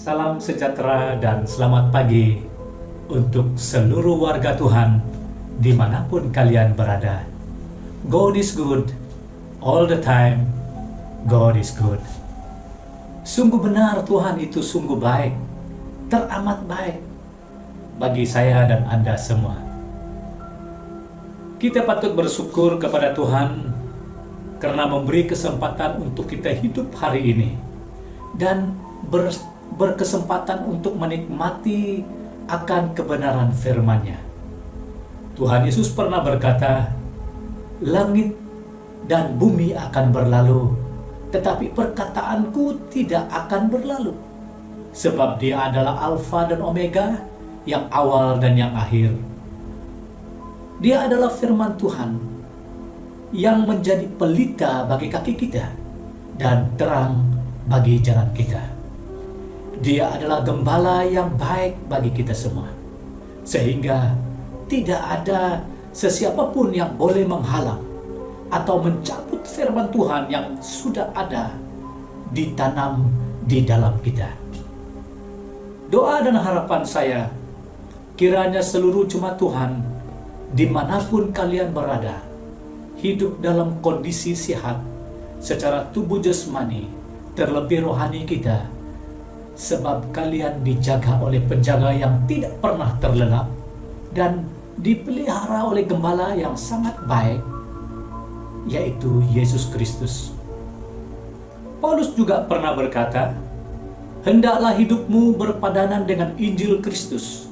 Salam sejahtera dan selamat pagi untuk seluruh warga Tuhan dimanapun kalian berada. God is good, all the time, God is good. Sungguh benar Tuhan itu sungguh baik, teramat baik bagi saya dan Anda semua. Kita patut bersyukur kepada Tuhan karena memberi kesempatan untuk kita hidup hari ini dan berkesempatan untuk menikmati akan kebenaran firman-Nya. Tuhan Yesus pernah berkata, "Langit dan bumi akan berlalu, tetapi perkataanku tidak akan berlalu. Sebab Dia adalah Alfa dan Omega, yang awal dan yang akhir." Dia adalah firman Tuhan yang menjadi pelita bagi kaki kita dan terang bagi jalan kita. Dia adalah gembala yang baik bagi kita semua, sehingga tidak ada sesiapapun yang boleh menghalang atau mencabut firman Tuhan yang sudah ada ditanam di dalam kita. Doa dan harapan saya, kiranya seluruh jemaat Tuhan dimanapun kalian berada, hidup dalam kondisi sehat secara tubuh jasmani, terlebih rohani kita, sebab kalian dijaga oleh penjaga yang tidak pernah terlelap dan dipelihara oleh gembala yang sangat baik, yaitu Yesus Kristus. Paulus juga pernah berkata, "Hendaklah hidupmu berpadanan dengan Injil Kristus,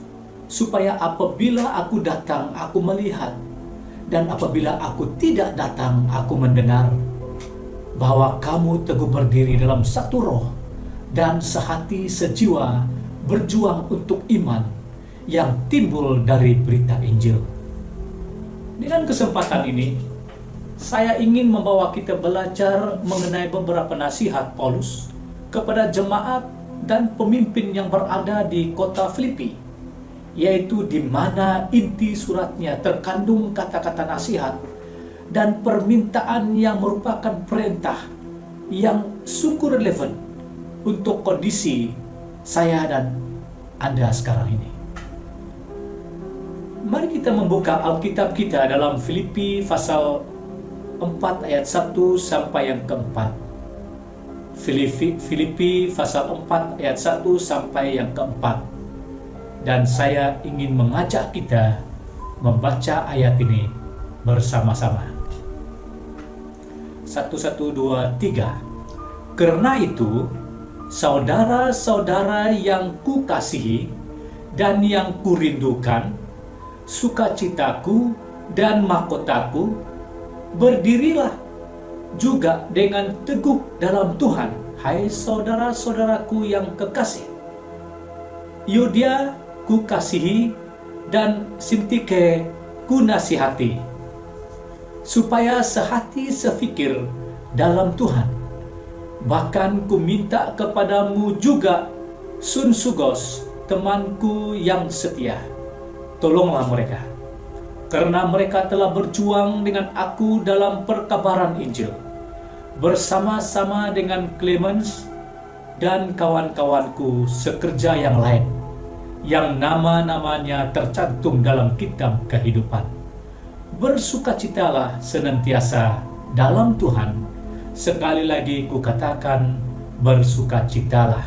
supaya apabila aku datang, aku melihat, dan apabila aku tidak datang, aku mendengar, bahwa kamu teguh berdiri dalam satu roh, dan sehati sejiwa berjuang untuk iman yang timbul dari berita Injil." Dengan kesempatan ini, saya ingin membawa kita belajar mengenai beberapa nasihat Paulus kepada jemaat dan pemimpin yang berada di kota Filipi, yaitu di mana inti suratnya terkandung kata-kata nasihat dan permintaan yang merupakan perintah yang sungguh relevan untuk kondisi saya dan Anda sekarang ini. Mari kita membuka Alkitab kita dalam Filipi pasal 4 ayat 1 sampai yang keempat. Filipi pasal 4 ayat 1 sampai yang keempat. Dan saya ingin mengajak kita membaca ayat ini bersama-sama. 1, 2, 3. Karena itu, saudara-saudara yang kukasihi dan yang kurindukan, sukacitaku dan mahkotaku, berdirilah juga dengan teguh dalam Tuhan, hai saudara-saudaraku yang kekasih. Yudia kukasihi dan Sintike kunasihati, supaya sehati sefikir dalam Tuhan. Bahkan ku minta kepadamu juga Sunsugos, temanku yang setia. Tolonglah mereka, karena mereka telah berjuang dengan aku dalam perkabaran Injil, bersama-sama dengan Clemens dan kawan-kawanku sekerja yang lain, yang nama-namanya tercantum dalam kitab kehidupan. Bersukacitalah senantiasa dalam Tuhan. Sekali lagi kukatakan, bersukacitalah.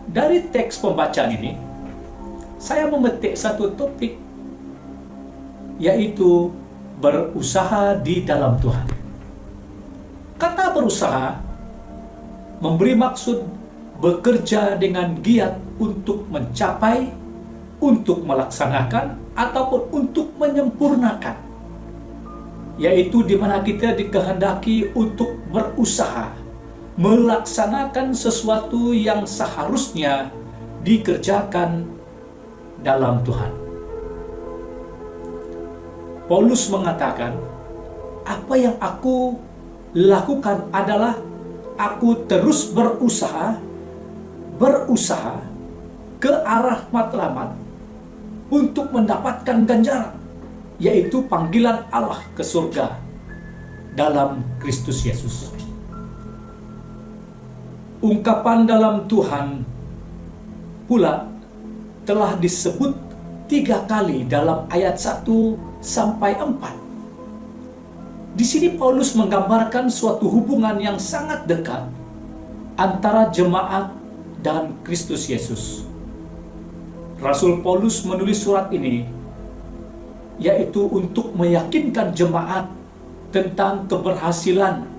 Dari teks pembacaan ini, saya memetik satu topik, yaitu berusaha di dalam Tuhan. Kata berusaha memberi maksud bekerja dengan giat untuk mencapai, untuk melaksanakan, ataupun untuk menyempurnakan, yaitu di mana kita dikehendaki untuk berusaha melaksanakan sesuatu yang seharusnya dikerjakan dalam Tuhan. Paulus mengatakan, apa yang aku lakukan adalah aku terus berusaha ke arah matlamat untuk mendapatkan ganjaran, yaitu panggilan Allah ke surga dalam Kristus Yesus. Ungkapan dalam Tuhan pula telah disebut 3 kali dalam ayat 1 sampai 4. Di sini Paulus menggambarkan suatu hubungan yang sangat dekat antara jemaat dan Kristus Yesus. Rasul Paulus menulis surat ini yaitu untuk meyakinkan jemaat tentang keberhasilan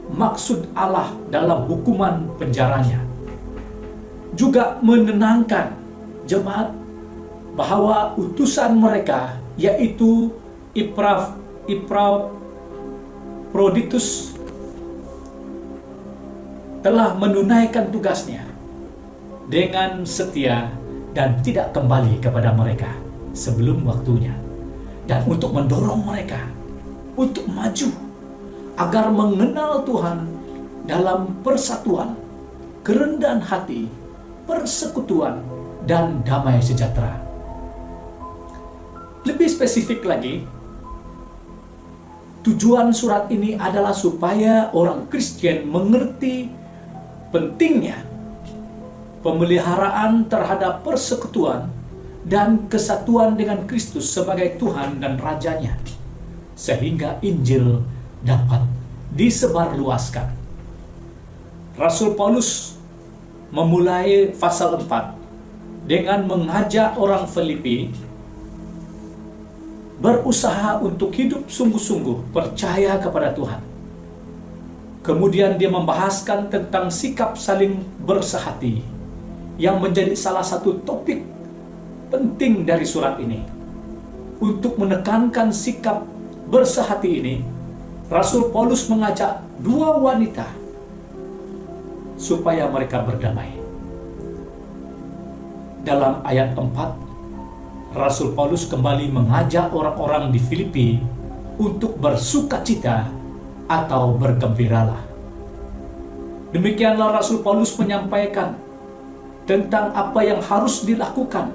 maksud Allah dalam hukuman penjaranya. Juga menenangkan jemaat bahwa utusan mereka yaitu Epaphroditus telah menunaikan tugasnya dengan setia dan tidak kembali kepada mereka sebelum waktunya, dan untuk mendorong mereka untuk maju agar mengenal Tuhan dalam persatuan, kerendahan hati, persekutuan, dan damai sejahtera. Lebih spesifik lagi, tujuan surat ini adalah supaya orang Kristen mengerti pentingnya pemeliharaan terhadap persekutuan dan kesatuan dengan Kristus sebagai Tuhan dan Rajanya, sehingga Injil dapat disebarluaskan. Rasul Paulus memulai pasal 4 dengan mengajak orang Filipi berusaha untuk hidup sungguh-sungguh percaya kepada Tuhan. Kemudian dia membahaskan tentang sikap saling bersehati yang menjadi salah satu topik penting dari surat ini. Untuk menekankan sikap bersehati ini, Rasul Paulus mengajak 2 wanita supaya mereka berdamai. Dalam ayat 4, Rasul Paulus kembali mengajak orang-orang di Filipi untuk bersukacita atau bergembiralah. Demikianlah Rasul Paulus menyampaikan tentang apa yang harus dilakukan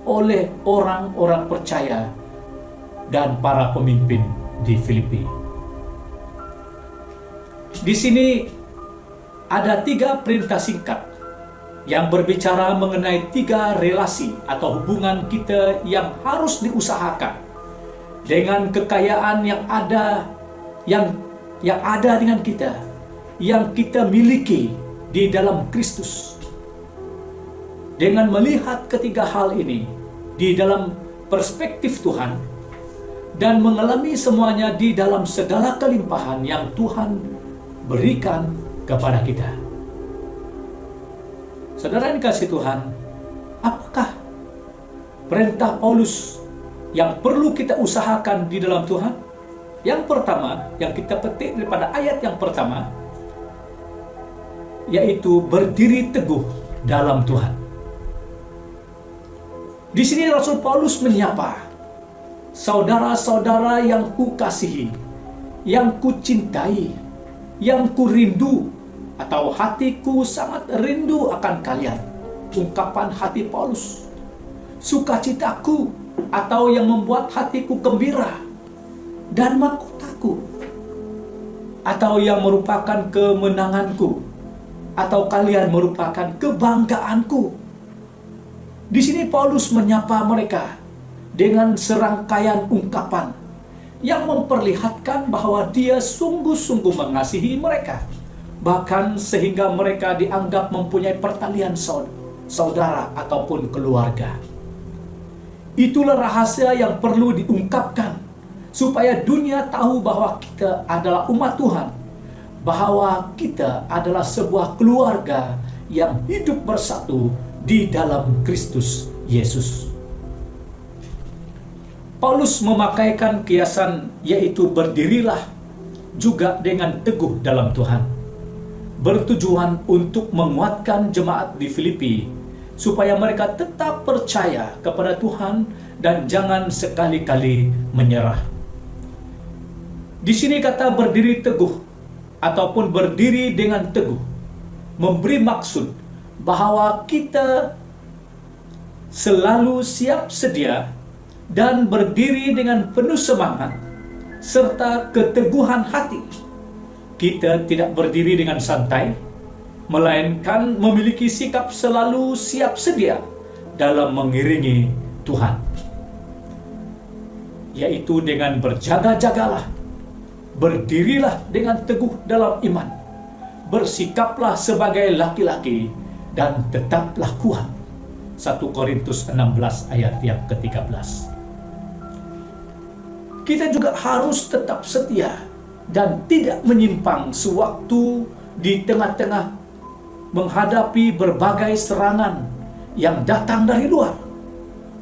oleh orang-orang percaya dan para pemimpin di Filipi. Di sini ada 3 perintah singkat yang berbicara mengenai 3 relasi atau hubungan kita yang harus diusahakan dengan kekayaan yang ada dengan kita, yang kita miliki di dalam Kristus. Dengan melihat ketiga hal ini di dalam perspektif Tuhan dan mengalami semuanya di dalam segala kelimpahan yang Tuhan berikan kepada kita. Saudara yang dikasihi Tuhan, apakah perintah Paulus yang perlu kita usahakan di dalam Tuhan? Yang pertama, yang kita petik daripada ayat yang pertama, yaitu berdiri teguh dalam Tuhan. Di sini Rasul Paulus menyapa saudara-saudara yang kukasihi, yang kucintai, yang kurindu, atau hatiku sangat rindu akan kalian. Ungkapan hati Paulus, sukacitaku atau yang membuat hatiku gembira, dan mahkotaku, atau yang merupakan kemenanganku, atau kalian merupakan kebanggaanku. Di sini Paulus menyapa mereka dengan serangkaian ungkapan yang memperlihatkan bahwa dia sungguh-sungguh mengasihi mereka, bahkan sehingga mereka dianggap mempunyai pertalian saudara ataupun keluarga. Itulah rahasia yang perlu diungkapkan supaya dunia tahu bahwa kita adalah umat Tuhan, bahwa kita adalah sebuah keluarga yang hidup bersatu di dalam Kristus Yesus. Paulus memakaikan kiasan yaitu berdirilah juga dengan teguh dalam Tuhan, bertujuan untuk menguatkan jemaat di Filipi supaya mereka tetap percaya kepada Tuhan dan jangan sekali-kali menyerah. Di sini kata berdiri teguh ataupun berdiri dengan teguh memberi maksud bahwa kita selalu siap sedia dan berdiri dengan penuh semangat serta keteguhan hati. Kita tidak berdiri dengan santai, melainkan memiliki sikap selalu siap sedia dalam mengiringi Tuhan, yaitu dengan berjaga-jagalah, berdirilah dengan teguh dalam iman, bersikaplah sebagai laki-laki, dan tetaplah kuat. 1 Korintus 16 ayat yang ke-13. Kita juga harus tetap setia dan tidak menyimpang sewaktu di tengah-tengah menghadapi berbagai serangan yang datang dari luar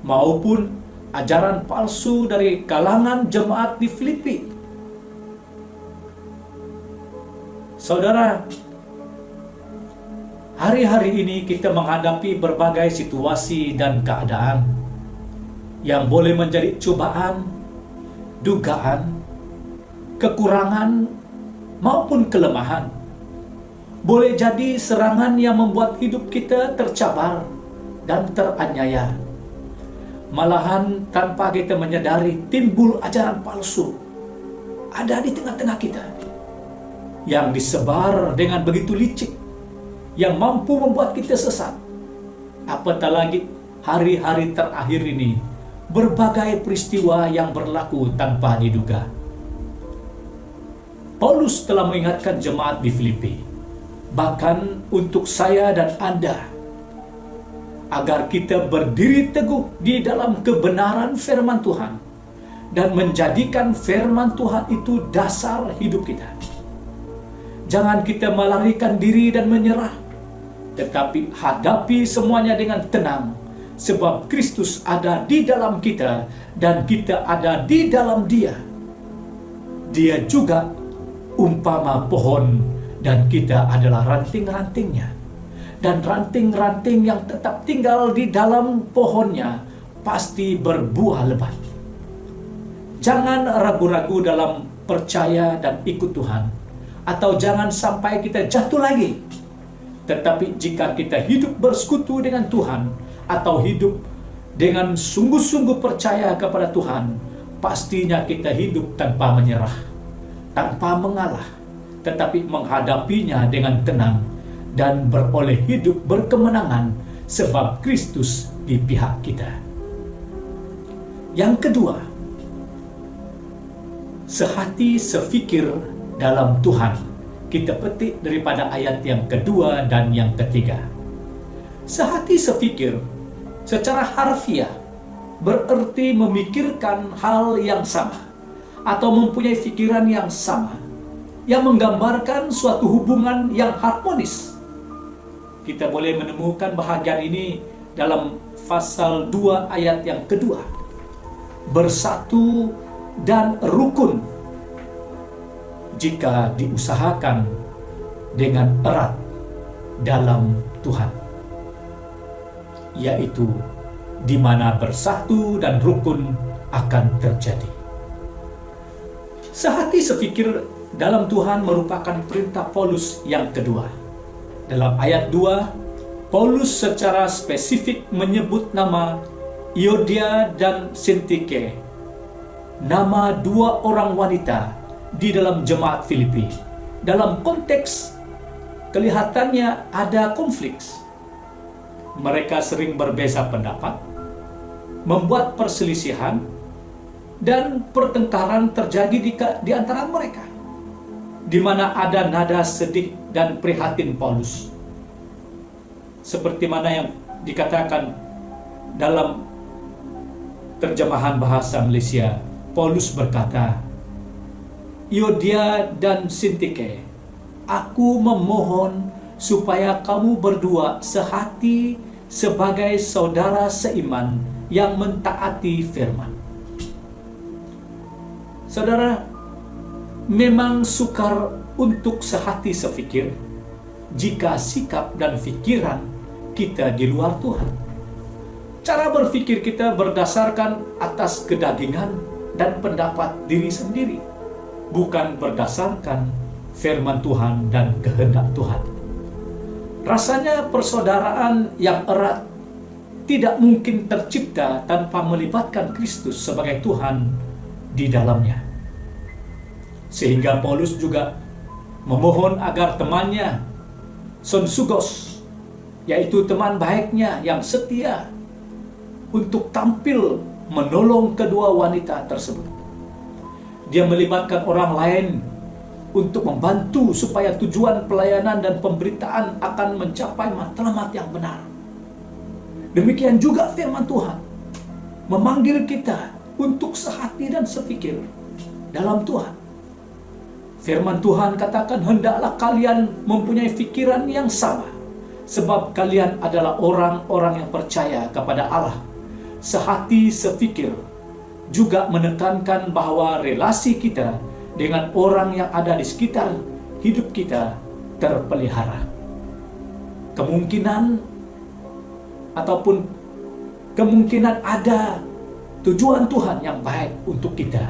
maupun ajaran palsu dari kalangan jemaat di Filipi. Saudara, hari-hari ini kita menghadapi berbagai situasi dan keadaan yang boleh menjadi cobaan, dugaan, kekurangan, maupun kelemahan. Boleh jadi serangan yang membuat hidup kita tercabar dan teraniaya. Malahan tanpa kita menyadari timbul ajaran palsu ada di tengah-tengah kita yang disebar dengan begitu licik, yang mampu membuat kita sesat. Apatah lagi hari-hari terakhir ini, berbagai peristiwa yang berlaku tanpa diduga. Paulus telah mengingatkan jemaat di Filipi, bahkan untuk saya dan Anda, agar kita berdiri teguh di dalam kebenaran firman Tuhan dan menjadikan firman Tuhan itu dasar hidup kita. Jangan kita melarikan diri dan menyerah, tetapi hadapi semuanya dengan tenang, sebab Kristus ada di dalam kita dan kita ada di dalam Dia. Dia juga umpama pohon dan kita adalah ranting-rantingnya. Dan ranting-ranting yang tetap tinggal di dalam pohonnya pasti berbuah lebat. Jangan ragu-ragu dalam percaya dan ikut Tuhan, atau jangan sampai kita jatuh lagi. Tetapi jika kita hidup bersekutu dengan Tuhan, atau hidup dengan sungguh-sungguh percaya kepada Tuhan, pastinya kita hidup tanpa menyerah, tanpa mengalah, tetapi menghadapinya dengan tenang dan beroleh hidup berkemenangan sebab Kristus di pihak kita. Yang kedua, sehati sefikir dalam Tuhan. Kita petik daripada ayat yang kedua dan yang ketiga. Sehati sefikir secara harfiah berarti memikirkan hal yang sama atau mempunyai pikiran yang sama, yang menggambarkan suatu hubungan yang harmonis. Kita boleh menemukan bahagian ini dalam pasal 2 ayat yang kedua. Bersatu dan rukun jika diusahakan dengan erat dalam Tuhan, yaitu di mana bersatu dan rukun akan terjadi. Sehati sefikir dalam Tuhan merupakan perintah Paulus yang kedua. Dalam ayat 2, Paulus secara spesifik menyebut nama Euodia dan Sintike, nama dua orang wanita di dalam jemaat Filipi. Dalam konteks kelihatannya ada konflik. Mereka sering berbeza pendapat, membuat perselisihan, dan pertengkaran terjadi di antara mereka, di mana ada nada sedih dan prihatin Paulus. Seperti mana yang dikatakan dalam terjemahan bahasa Malaysia, Paulus berkata, Euodia dan Sintike, aku memohon supaya kamu berdua sehati sebagai saudara seiman yang mentaati firman. Saudara, memang sukar untuk sehati sefikir jika sikap dan pikiran kita di luar Tuhan. Cara berpikir kita berdasarkan atas kedagingan dan pendapat diri sendiri, bukan berdasarkan firman Tuhan dan kehendak Tuhan. Rasanya persaudaraan yang erat tidak mungkin tercipta tanpa melibatkan Kristus sebagai Tuhan di dalamnya. Sehingga Paulus juga memohon agar temannya Sonsugos, yaitu teman baiknya yang setia untuk tampil menolong kedua wanita tersebut. Dia melibatkan orang lain untuk membantu supaya tujuan pelayanan dan pemberitaan akan mencapai matlamat yang benar. Demikian juga firman Tuhan memanggil kita untuk sehati dan sepikir dalam Tuhan. Firman Tuhan katakan, hendaklah kalian mempunyai pikiran yang sama, sebab kalian adalah orang-orang yang percaya kepada Allah. Sehati sepikir juga menekankan bahwa relasi kita dengan orang yang ada di sekitar hidup kita terpelihara. Kemungkinan ada tujuan Tuhan yang baik untuk kita,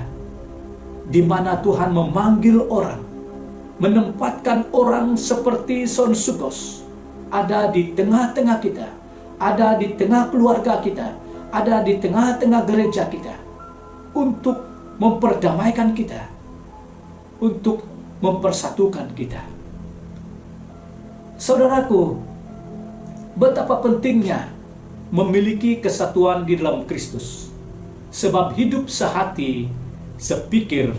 di mana Tuhan memanggil orang, menempatkan orang seperti Sonsugos ada di tengah-tengah kita, ada di tengah keluarga kita, ada di tengah-tengah gereja kita, untuk memperdamaikan kita, untuk mempersatukan kita. Saudaraku, betapa pentingnya memiliki kesatuan di dalam Kristus. Sebab hidup sehati, sepikir,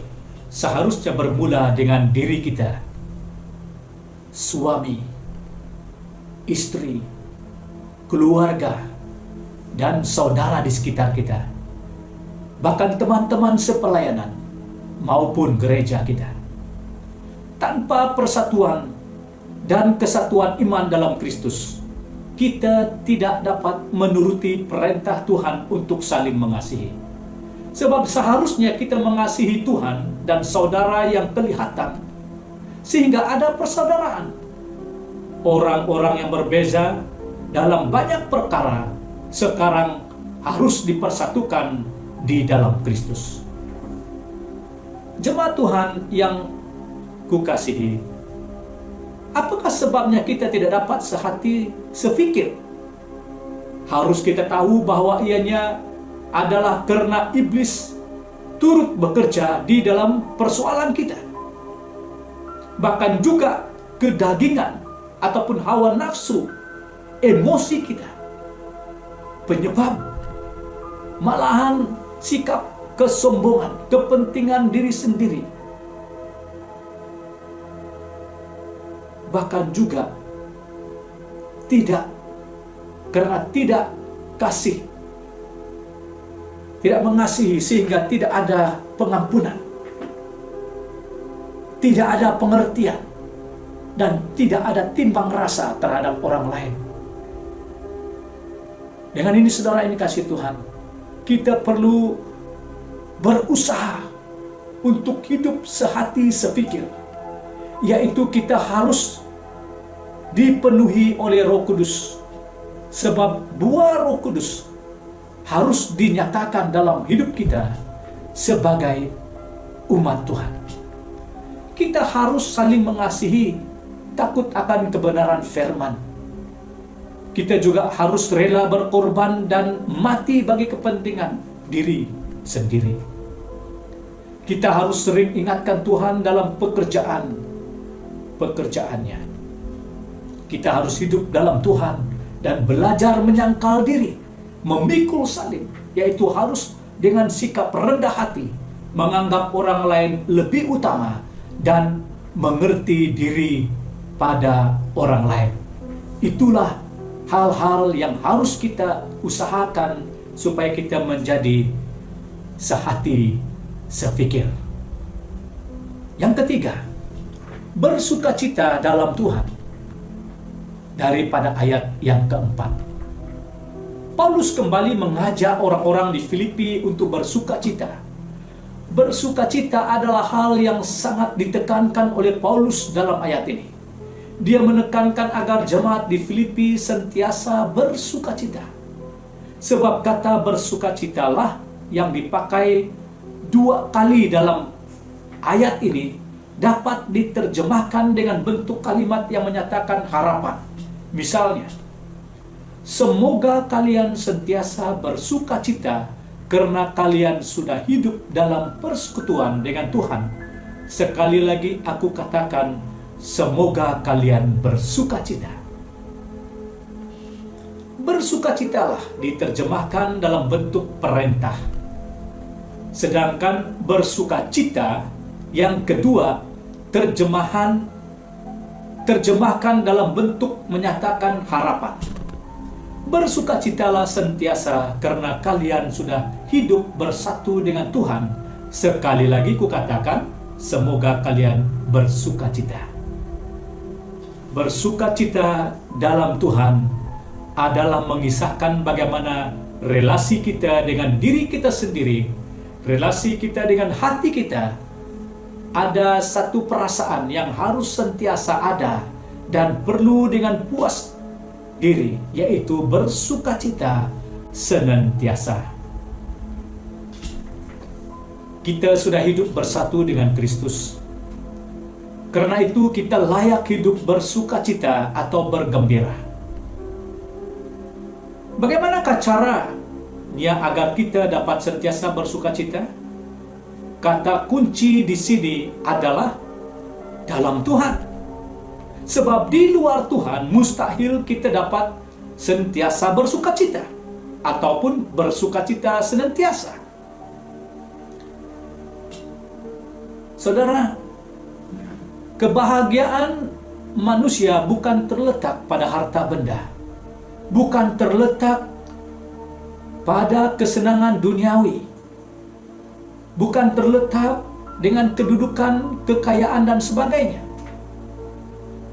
seharusnya bermula dengan diri kita. Suami, istri, keluarga, dan saudara di sekitar kita. Bahkan teman-teman sepelayanan maupun gereja kita. Tanpa persatuan dan kesatuan iman dalam Kristus, kita tidak dapat menuruti perintah Tuhan untuk saling mengasihi. Sebab seharusnya kita mengasihi Tuhan dan saudara yang kelihatan, sehingga ada persaudaraan. Orang-orang yang berbeza dalam banyak perkara sekarang harus dipersatukan di dalam Kristus. Jemaat Tuhan yang kukasihi, apakah sebabnya kita tidak dapat sehati sepikir? Harus kita tahu bahwa ianya adalah karena iblis turut bekerja di dalam persoalan kita. Bahkan juga kedagingan ataupun hawa nafsu, emosi kita, penyebab malahan sikap kesombongan, kepentingan diri sendiri, bahkan juga karena tidak kasih, tidak mengasihi, sehingga tidak ada pengampunan, tidak ada pengertian, dan tidak ada timbang rasa terhadap orang lain. Dengan ini saudara ini kasih Tuhan, kita perlu berusaha untuk hidup sehati sepikir, yaitu kita harus dipenuhi oleh Roh Kudus, sebab buah Roh Kudus harus dinyatakan dalam hidup kita sebagai umat Tuhan. Kita harus saling mengasihi, takut akan kebenaran firman. Kita juga harus rela berkorban dan mati bagi kepentingan diri sendiri. Kita harus sering ingatkan Tuhan dalam pekerjaannya. Kita harus hidup dalam Tuhan dan belajar menyangkal diri, memikul salib, yaitu harus dengan sikap rendah hati, menganggap orang lain lebih utama, dan mengerti diri pada orang lain. Itulah hal-hal yang harus kita usahakan supaya kita menjadi sehati sepikir. Yang ketiga, bersukacita dalam Tuhan. Daripada ayat yang keempat, Paulus kembali mengajak orang-orang di Filipi untuk bersukacita. Bersukacita adalah hal yang sangat ditekankan oleh Paulus dalam ayat ini. Dia menekankan agar jemaat di Filipi sentiasa bersukacita. Sebab kata bersukacitalah yang dipakai 2 kali dalam ayat ini dapat diterjemahkan dengan bentuk kalimat yang menyatakan harapan. Misalnya, semoga kalian sentiasa bersukacita karena kalian sudah hidup dalam persekutuan dengan Tuhan. Sekali lagi aku katakan, semoga kalian bersukacita. Bersukacitalah diterjemahkan dalam bentuk perintah. Sedangkan bersukacita yang kedua terjemahkan dalam bentuk menyatakan harapan. Bersukacitalah sentiasa karena kalian sudah hidup bersatu dengan Tuhan. Sekali lagi kukatakan, semoga kalian bersukacita. Bersukacita dalam Tuhan adalah mengisahkan bagaimana relasi kita dengan diri kita sendiri, relasi kita dengan hati kita. Ada satu perasaan yang harus sentiasa ada dan perlu dengan puas diri, yaitu bersukacita senantiasa. Kita sudah hidup bersatu dengan Kristus. Karena itu kita layak hidup bersukacita atau bergembira. Bagaimanakah caranya agar kita dapat sentiasa bersukacita? Kata kunci di sini adalah dalam Tuhan. Sebab di luar Tuhan mustahil kita dapat sentiasa bersukacita ataupun bersukacita senantiasa. Saudara, kebahagiaan manusia bukan terletak pada harta benda, bukan terletak pada kesenangan duniawi, bukan terletak dengan kedudukan, kekayaan, dan sebagainya.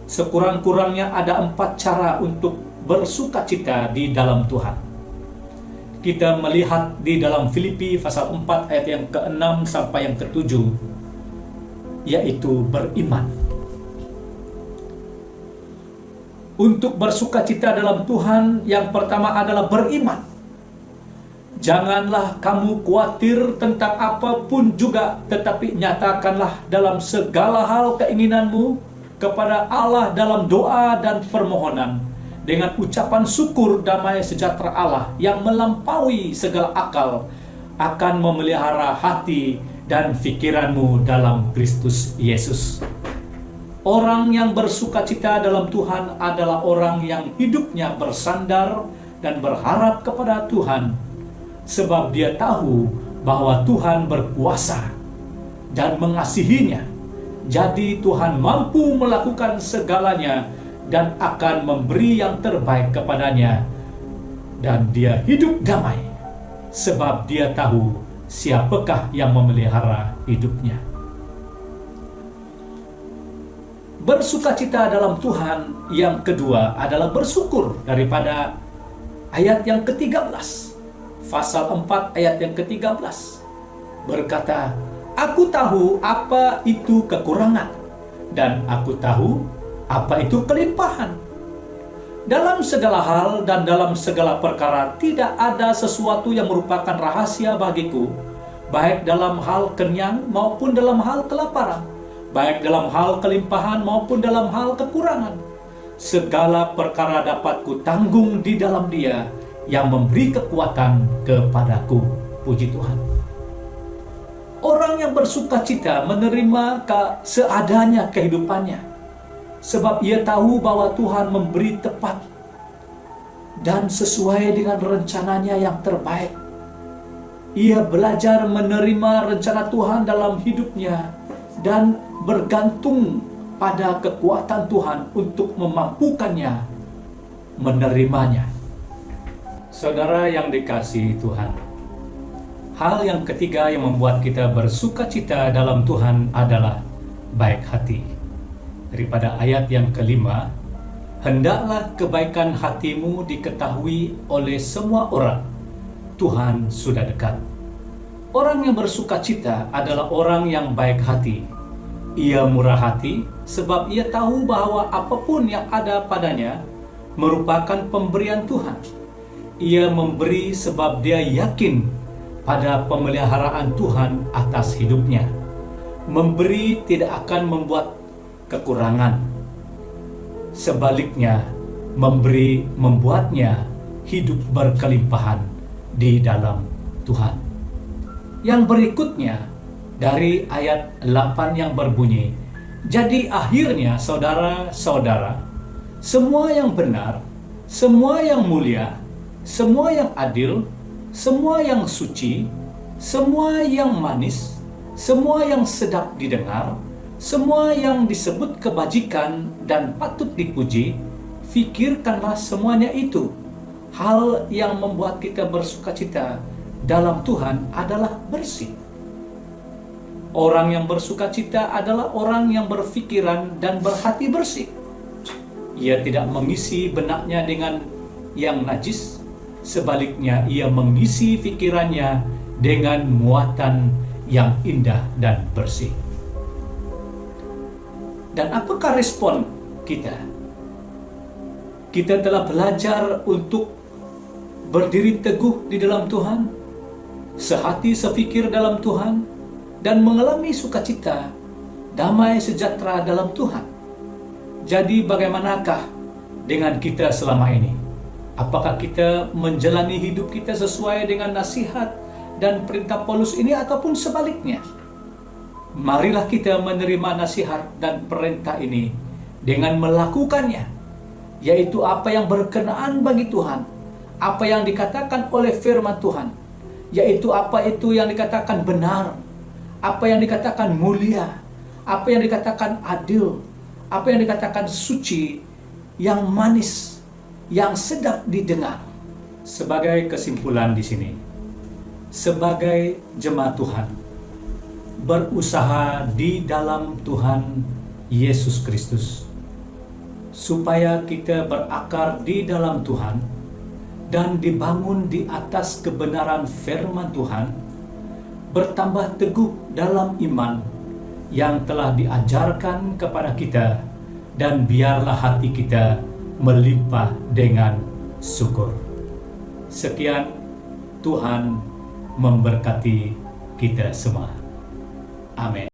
Sekurang-kurangnya ada 4 cara untuk bersukacita di dalam Tuhan. Kita melihat di dalam Filipi pasal 4 ayat yang ke-6 sampai yang ke-7, yaitu beriman. Untuk bersukacita dalam Tuhan, yang pertama adalah beriman. Janganlah kamu khawatir tentang apapun juga, tetapi nyatakanlah dalam segala hal keinginanmu kepada Allah dalam doa dan permohonan, dengan ucapan syukur damai sejahtera Allah yang melampaui segala akal akan memelihara hati dan pikiranmu dalam Kristus Yesus. Orang yang bersukacita dalam Tuhan adalah orang yang hidupnya bersandar dan berharap kepada Tuhan, sebab dia tahu bahwa Tuhan berkuasa dan mengasihinya. Jadi Tuhan mampu melakukan segalanya dan akan memberi yang terbaik kepadanya. Dan dia hidup damai, sebab dia tahu siapakah yang memelihara hidupnya. Bersukacita dalam Tuhan yang kedua adalah bersyukur, daripada ayat yang ke-13. Pasal 4 ayat yang ke-13 berkata, aku tahu apa itu kekurangan, dan aku tahu apa itu kelimpahan. Dalam segala hal dan dalam segala perkara tidak ada sesuatu yang merupakan rahasia bagiku, baik dalam hal kenyang maupun dalam hal kelaparan, baik dalam hal kelimpahan maupun dalam hal kekurangan. Segala perkara dapat kutanggung di dalam Dia yang memberi kekuatan kepadaku. Puji Tuhan. Orang yang bersukacita menerima seadanya kehidupannya, sebab ia tahu bahwa Tuhan memberi tepat dan sesuai dengan rencananya yang terbaik. Ia belajar menerima rencana Tuhan dalam hidupnya dan bergantung pada kekuatan Tuhan untuk memampukannya menerimanya. Saudara yang dikasihi Tuhan, hal yang ketiga yang membuat kita bersukacita dalam Tuhan adalah baik hati. Daripada ayat yang ke-5, hendaklah kebaikan hatimu diketahui oleh semua orang, Tuhan sudah dekat. Orang yang bersukacita adalah orang yang baik hati. Ia murah hati sebab ia tahu bahwa apapun yang ada padanya merupakan pemberian Tuhan. Ia memberi sebab dia yakin pada pemeliharaan Tuhan atas hidupnya. Memberi tidak akan membuat kekurangan. Sebaliknya, memberi membuatnya hidup berkelimpahan di dalam Tuhan. Yang berikutnya dari ayat 8 yang berbunyi, Jadi akhirnya saudara-saudara, semua yang benar, semua yang mulia, semua yang adil, semua yang suci, semua yang manis, semua yang sedap didengar, semua yang disebut kebajikan dan patut dipuji, fikirkanlah semuanya itu. Hal yang membuat kita bersukacita dalam Tuhan adalah bersih. Orang yang bersukacita adalah orang yang berfikiran dan berhati bersih. Ia tidak mengisi benaknya dengan yang najis, sebaliknya ia mengisi pikirannya dengan muatan yang indah dan bersih. Dan apakah respon kita? Kita telah belajar untuk berdiri teguh di dalam Tuhan, sehati sepikir dalam Tuhan, dan mengalami sukacita, damai sejahtera dalam Tuhan. Jadi bagaimanakah dengan kita selama ini? Apakah kita menjalani hidup kita sesuai dengan nasihat dan perintah Paulus ini ataupun sebaliknya? Marilah kita menerima nasihat dan perintah ini dengan melakukannya, yaitu apa yang berkenaan bagi Tuhan, apa yang dikatakan oleh firman Tuhan, yaitu apa itu yang dikatakan benar, apa yang dikatakan mulia, apa yang dikatakan adil, apa yang dikatakan suci, yang manis, yang sedap didengar. Sebagai kesimpulan di sini, sebagai jemaat Tuhan, berusaha di dalam Tuhan Yesus Kristus, supaya kita berakar di dalam Tuhan dan dibangun di atas kebenaran firman Tuhan, bertambah teguh dalam iman yang telah diajarkan kepada kita, dan biarlah hati kita melimpah dengan syukur. Sekian, Tuhan memberkati kita semua. Amin.